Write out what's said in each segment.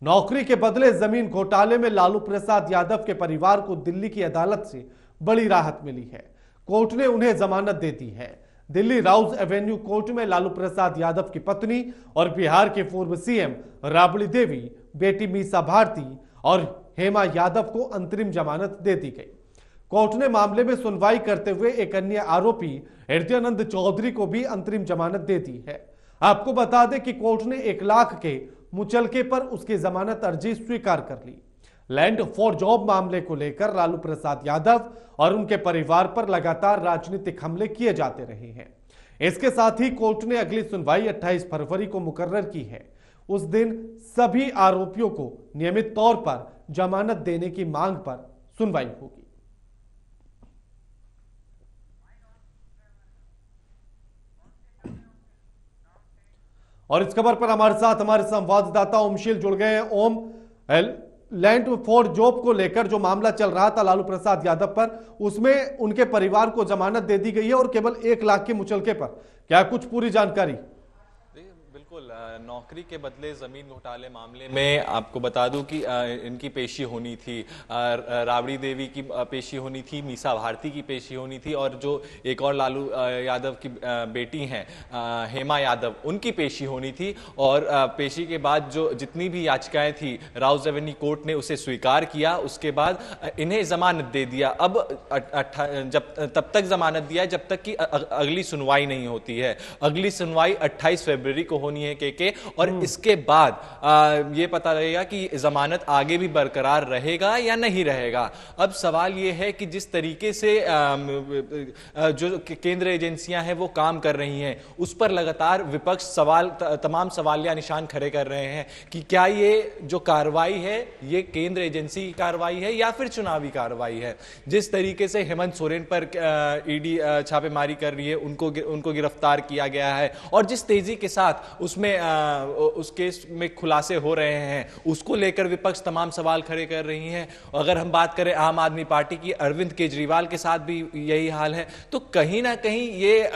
नौकरी के बदले जमीन घोटाले में लालू प्रसाद यादव के परिवार को दिल्ली की अदालत से बड़ी राहत मिली है। कोर्ट ने उन्हें जमानत दे दी है। दिल्ली राउज एवेन्यू कोर्ट में लालू प्रसाद यादव की पत्नी और बिहार के पूर्व सीएम राबड़ी देवी, बेटी मीसा भारती और हेमा यादव को अंतरिम जमानत दे दी गई। कोर्ट ने मामले में सुनवाई करते हुए एक अन्य आरोपी हृदयानंद चौधरी को भी अंतरिम जमानत दे दी है। आपको बता दें कि कोर्ट ने 1 लाख के मुचलके पर उसकी जमानत अर्जी स्वीकार कर ली। लैंड फॉर जॉब मामले को लेकर लालू प्रसाद यादव और उनके परिवार पर लगातार राजनीतिक हमले किए जाते रहे हैं। इसके साथ ही कोर्ट ने अगली सुनवाई 28 फरवरी को मुकर्रर की है। उस दिन सभी आरोपियों को नियमित तौर पर जमानत देने की मांग पर सुनवाई होगी। और इस खबर पर हमारे साथ हमारे संवाददाता ओमशील जुड़ गए हैं। ओम, लैंड फॉर जॉब को लेकर जो मामला चल रहा था लालू प्रसाद यादव पर, उसमें उनके परिवार को जमानत दे दी गई है और केवल 1 लाख के मुचलके पर, क्या कुछ पूरी जानकारी? बिल्कुल, नौकरी के बदले जमीन घोटाले मामले में आपको बता दूं कि इनकी पेशी होनी थी, राबड़ी देवी की पेशी होनी थी, मीसा भारती की पेशी होनी थी और जो एक और लालू यादव की बेटी हैं हेमा यादव, उनकी पेशी होनी थी। और पेशी के बाद जो जितनी भी याचिकाएं थी राउज एवेन्यू कोर्ट ने उसे स्वीकार किया। उसके बाद इन्हें जमानत दे दिया। अब जब तब तक जमानत दिया है जब तक कि अगली सुनवाई नहीं होती है। अगली सुनवाई 28 फरवरी को होनी है के और इसके बाद ये पता लगेगा कि जमानत आगे भी बरकरार रहेगा या नहीं रहेगा। अब सवाल ये है कि जिस तरीके से जो केंद्र एजेंसियां हैं वो काम कर रही हैं, उस पर लगातार विपक्ष तमाम सवालिया निशान खड़े कर रहे हैं कि क्या ये जो कार्रवाई है ये केंद्र एजेंसी की कार्रवाई है या फिर चुनावी कार्रवाई है। जिस तरीके से हेमंत सोरेन पर ईडी छापेमारी कर रही है, उनको गिरफ्तार किया गया है और जिस तेजी के साथ उस केस में खुलासे हो रहे हैं, उसको लेकर विपक्ष तमाम सवाल खड़े कर रही हैं। अगर हम बात करें आम आदमी पार्टी की, अरविंद केजरीवाल के साथ भी यही हाल है। तो कहीं ना कहीं ये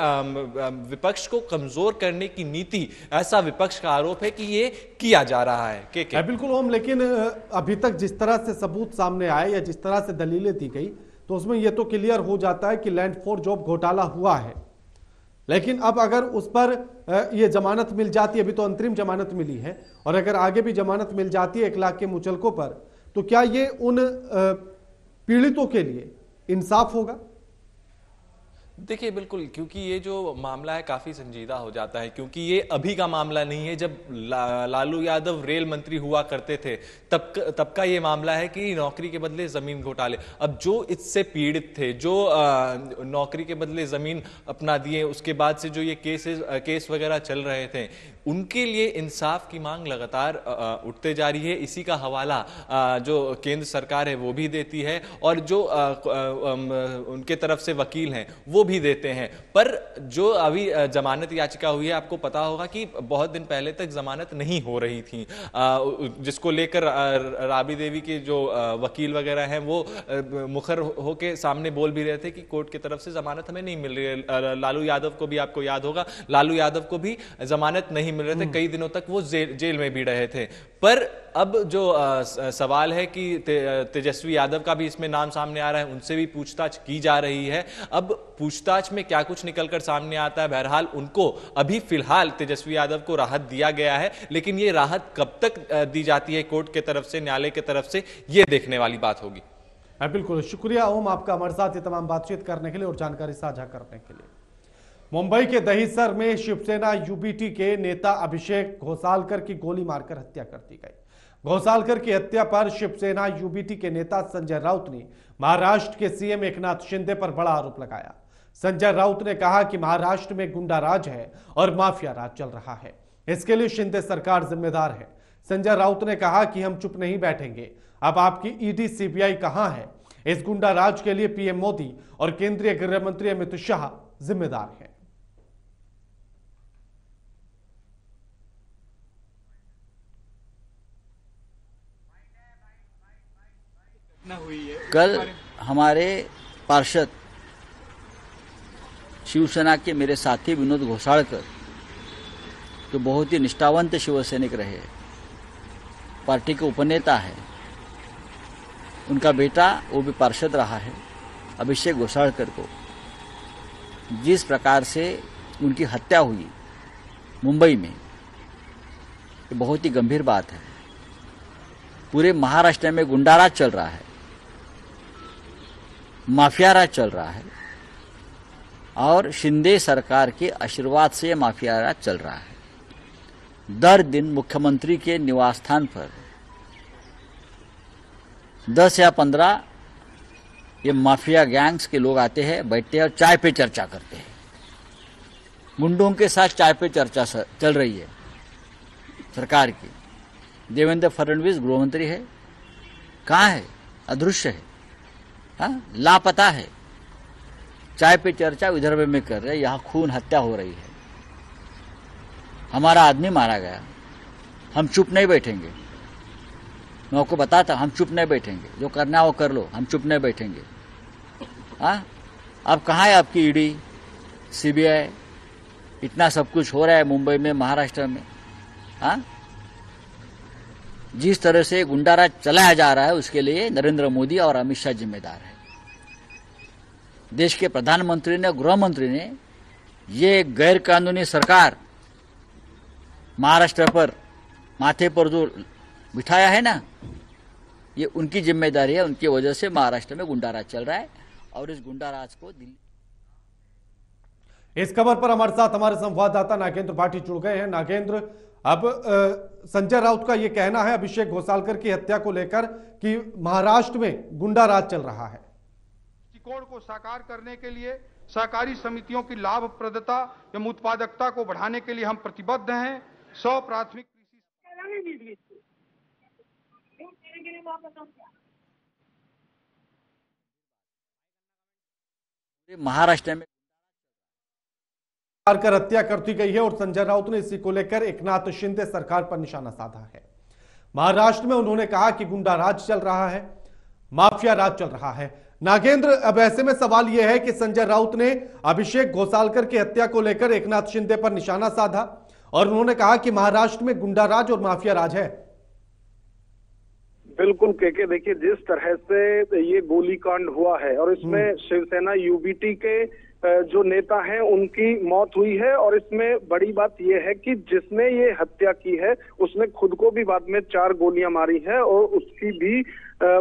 विपक्ष को कमजोर करने की नीति, ऐसा विपक्ष का आरोप है कि ये किया जा रहा है। बिल्कुल ओम, लेकिन अभी तक जिस तरह से सबूत सामने आए या जिस तरह से दलीलें दी गई, तो उसमें यह तो क्लियर हो जाता है कि लैंड फॉर जॉब घोटाला हुआ है। लेकिन अब अगर उस पर यह जमानत मिल जाती है, अभी तो अंतरिम जमानत मिली है, और अगर आगे भी जमानत मिल जाती है 1 लाख के मुचलकों पर, तो क्या ये उन पीड़ितों के लिए इंसाफ होगा? देखिए बिल्कुल, क्योंकि ये जो मामला है काफी संजीदा हो जाता है, क्योंकि ये अभी का मामला नहीं है। जब लालू यादव रेल मंत्री हुआ करते थे तब का ये मामला है कि नौकरी के बदले जमीन घोटाले। अब जो इससे पीड़ित थे, जो नौकरी के बदले जमीन अपना दिए, उसके बाद से जो ये केस वगैरह चल रहे थे, उनके लिए इंसाफ की मांग लगातार उठते जा रही है। इसी का हवाला जो केंद्र सरकार है वो भी देती है और जो उनके तरफ से वकील हैं वो भी देते हैं। पर जो अभी जमानत याचिका हुई है, आपको पता होगा कि बहुत दिन पहले तक जमानत नहीं हो रही थी, जिसको लेकर राबड़ी देवी के जो वकील वगैरह हैं वो मुखर होके सामने बोल भी रहे थे कि कोर्ट की तरफ से जमानत हमें नहीं मिल रही है। लालू यादव को भी, आपको याद होगा, लालू यादव को भी जमानत नहीं मिल रहे थे, कई दिनों तक वो जेल में भी रहे थे। पर अब जो सवाल है कि तेजस्वी यादव का भी इसमें नाम सामने आ रहा है, उनसे भी पूछताछ की जा रही है। अब पूछताछ में क्या कुछ निकलकर सामने आता है, बहरहाल उनको अभी फिलहाल तेजस्वी यादव को राहत दिया गया है, लेकिन ये राहत कब तक दी जाती है कोर्ट की तरफ से, न्यायालय की तरफ से, ये देखने वाली बात होगी। बिल्कुल, शुक्रिया ओम आपका हमारे साथ ये तमाम बातचीत करने के लिए और जानकारी साझा करने के लिए। मुंबई के दहिसर में शिवसेना यूबीटी के नेता अभिषेक घोसालकर की गोली मारकर हत्या कर दी गई। घोसालकर की हत्या पर शिवसेना यूबीटी के नेता संजय राउत ने महाराष्ट्र के सीएम एकनाथ शिंदे पर बड़ा आरोप लगाया। संजय राउत ने कहा कि महाराष्ट्र में गुंडा राज है और माफिया राज चल रहा है, इसके लिए शिंदे सरकार जिम्मेदार है। संजय राउत ने कहा कि हम चुप नहीं बैठेंगे, अब आपकी ईडी सीबीआई कहां है? इस गुंडा राज के लिए पीएम मोदी और केंद्रीय गृह मंत्री अमित शाह जिम्मेदार हैं। कल हमारे पार्षद शिवसेना के मेरे साथी विनोद घोसालकर, जो बहुत ही निष्ठावंत शिवसैनिक रहे, पार्टी के उपनेता है, उनका बेटा वो भी पार्षद रहा है, अभिषेक घोसाळकर को जिस प्रकार से उनकी हत्या हुई मुंबई में, ये बहुत ही गंभीर बात है। पूरे महाराष्ट्र में गुंडाराज चल रहा है, माफिया राज चल रहा है और शिंदे सरकार के आशीर्वाद से ये माफिया राज चल रहा है। दर दिन मुख्यमंत्री के निवास स्थान पर 10 या 15 ये माफिया गैंग्स के लोग आते हैं, बैठते हैं और चाय पे चर्चा करते हैं। गुंडों के साथ चाय पे चर्चा चल रही है सरकार की। देवेंद्र फडणवीस गृहमंत्री है, कहाँ है? अदृश्य है, हाँ, लापता है। चाय पे चर्चा विदर्भ में कर रहे, यहाँ खून हत्या हो रही है, हमारा आदमी मारा गया, हम चुप नहीं बैठेंगे। मैं आपको बताता, हम चुप नहीं बैठेंगे, जो करना है वो कर लो, हम चुप नहीं बैठेंगे। हाँ, अब कहाँ है आपकी ईडी, सीबीआई? इतना सब कुछ हो रहा है मुंबई में, महाराष्ट्र में। हाँ, जिस तरह से गुंडाराज चलाया जा रहा है उसके लिए नरेंद्र मोदी और अमित शाह जिम्मेदार है। देश के प्रधानमंत्री ने, गृह मंत्री ने ये गैर कानूनी सरकार महाराष्ट्र पर माथे पर जो बिठाया है ना, ये उनकी जिम्मेदारी है। उनकी वजह से महाराष्ट्र में गुंडाराज चल रहा है और इस गुंडाराज को दिल्ली। इस खबर पर हमारे साथ हमारे संवाददाता नागेंद्र भाटी जुड़ गए हैं। नागेंद्र, अब संजय राउत का यह कहना है अभिषेक घोसालकर की हत्या को लेकर कि महाराष्ट्र में गुंडाराज चल रहा है। दृष्टिकोण को साकार करने के लिए सहकारी समितियों की लाभप्रदता एवं उत्पादकता को बढ़ाने के लिए हम प्रतिबद्ध हैं। 100 प्राथमिक महाराष्ट्र में कर हत्या कर दी गई है और संजय राउत ने इसी को लेकर एकनाथ शिंदे सरकार पर निशाना साधा है। महाराष्ट्र में उन्होंने कहा कि गुंडा राज चल रहा है, माफिया राज चल रहा है। नागेंद्र, अब ऐसे में सवाल यह है कि संजय राउत ने अभिषेक घोसालकर की हत्या को लेकर एकनाथ शिंदे पर निशाना साधा और उन्होंने कहा कि महाराष्ट्र में गुंडा राज और माफिया राज है। बिल्कुल केके, देखिए जिस तरह से ये गोलीकांड हुआ है और इसमें शिवसेना यूबीटी के जो नेता हैं उनकी मौत हुई है और इसमें बड़ी बात यह है कि जिसने ये हत्या की है उसने खुद को भी बाद में 4 गोलियां मारी है और उसकी भी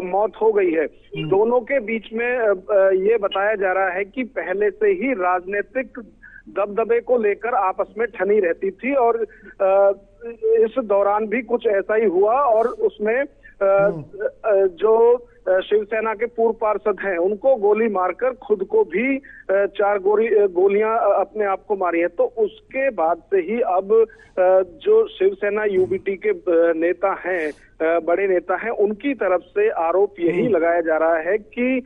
मौत हो गई है। दोनों के बीच में ये बताया जा रहा है कि पहले से ही राजनीतिक दबदबे को लेकर आपस में ठनी रहती थी और इस दौरान भी कुछ ऐसा ही हुआ और उसमें जो शिवसेना के पूर्व पार्षद हैं उनको गोली मारकर खुद को भी 4 गोलियां अपने आप को मारी है। तो उसके बाद से ही अब जो शिवसेना यूबीटी के नेता हैं, बड़े नेता हैं, उनकी तरफ से आरोप यही लगाया जा रहा है कि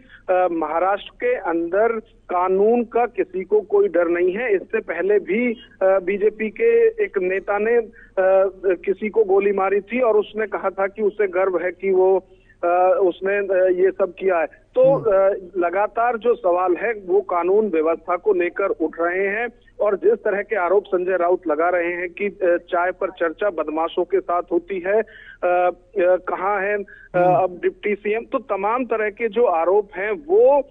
महाराष्ट्र के अंदर कानून का किसी को कोई डर नहीं है। इससे पहले भी बीजेपी के एक नेता ने किसी को गोली मारी थी और उसने कहा था कि उसे गर्व है कि वो उसने ये सब किया है। तो लगातार जो सवाल है वो कानून व्यवस्था को लेकर उठ रहे हैं और जिस तरह के आरोप संजय राउत लगा रहे हैं कि चाय पर चर्चा बदमाशों के साथ होती है, कहाँ है अब डिप्टी सीएम, तो तमाम तरह के जो आरोप हैं वो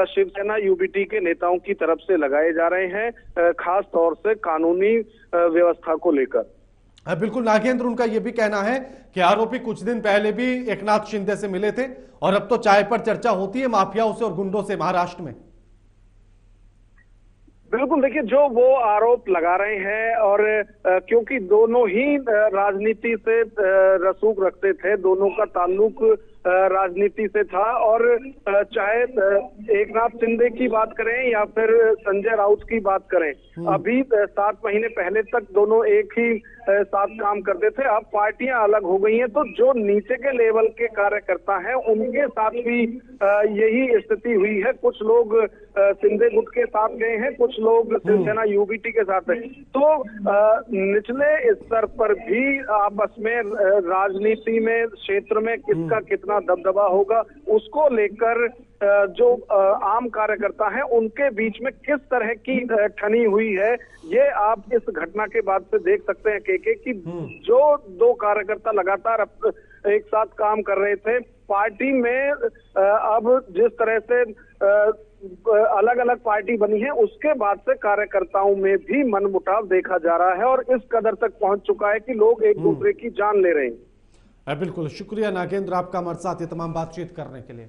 शिवसेना यूबीटी के नेताओं की तरफ से लगाए जा रहे हैं, खास तौर से कानूनी व्यवस्था को लेकर। बिल्कुल नागेंद्र, उनका यह भी कहना है कि आरोपी कुछ दिन पहले भी एकनाथ शिंदे से मिले थे और अब तो चाय पर चर्चा होती है माफियाओं से और गुंडों से महाराष्ट्र में। बिल्कुल, देखिए जो वो आरोप लगा रहे हैं और क्योंकि दोनों ही राजनीति से रसूख रखते थे, दोनों का ताल्लुक राजनीति से था और चाहे एकनाथ शिंदे की बात करें या फिर संजय राउत की बात करें, अभी 7 महीने पहले तक दोनों एक ही साथ काम करते थे। अब पार्टियां अलग हो गई हैं तो जो नीचे के लेवल के कार्यकर्ता हैं उनके साथ भी यही स्थिति हुई है। कुछ लोग शिंदे गुट के साथ गए हैं, कुछ लोग शिवसेना यूबीटी के साथ हैं। तो निचले स्तर पर भी आपस में राजनीति में क्षेत्र में किसका कितना दबदबा होगा उसको लेकर जो आम कार्यकर्ता हैं उनके बीच में किस तरह की ठनी हुई है, ये आप इस घटना के बाद से देख सकते हैं कि जो 2 कार्यकर्ता लगातार एक साथ काम कर रहे थे। पार्टी में अब जिस तरह से अलग अलग पार्टी बनी है, उसके बाद से कार्यकर्ताओं में भी मनमुटाव देखा जा रहा है और इस कदर तक पहुंच चुका है कि लोग एक दूसरे की जान ले रहे हैं। बिल्कुल, शुक्रिया नागेंद्र आपका हमारे साथ ये तमाम बातचीत करने के लिए।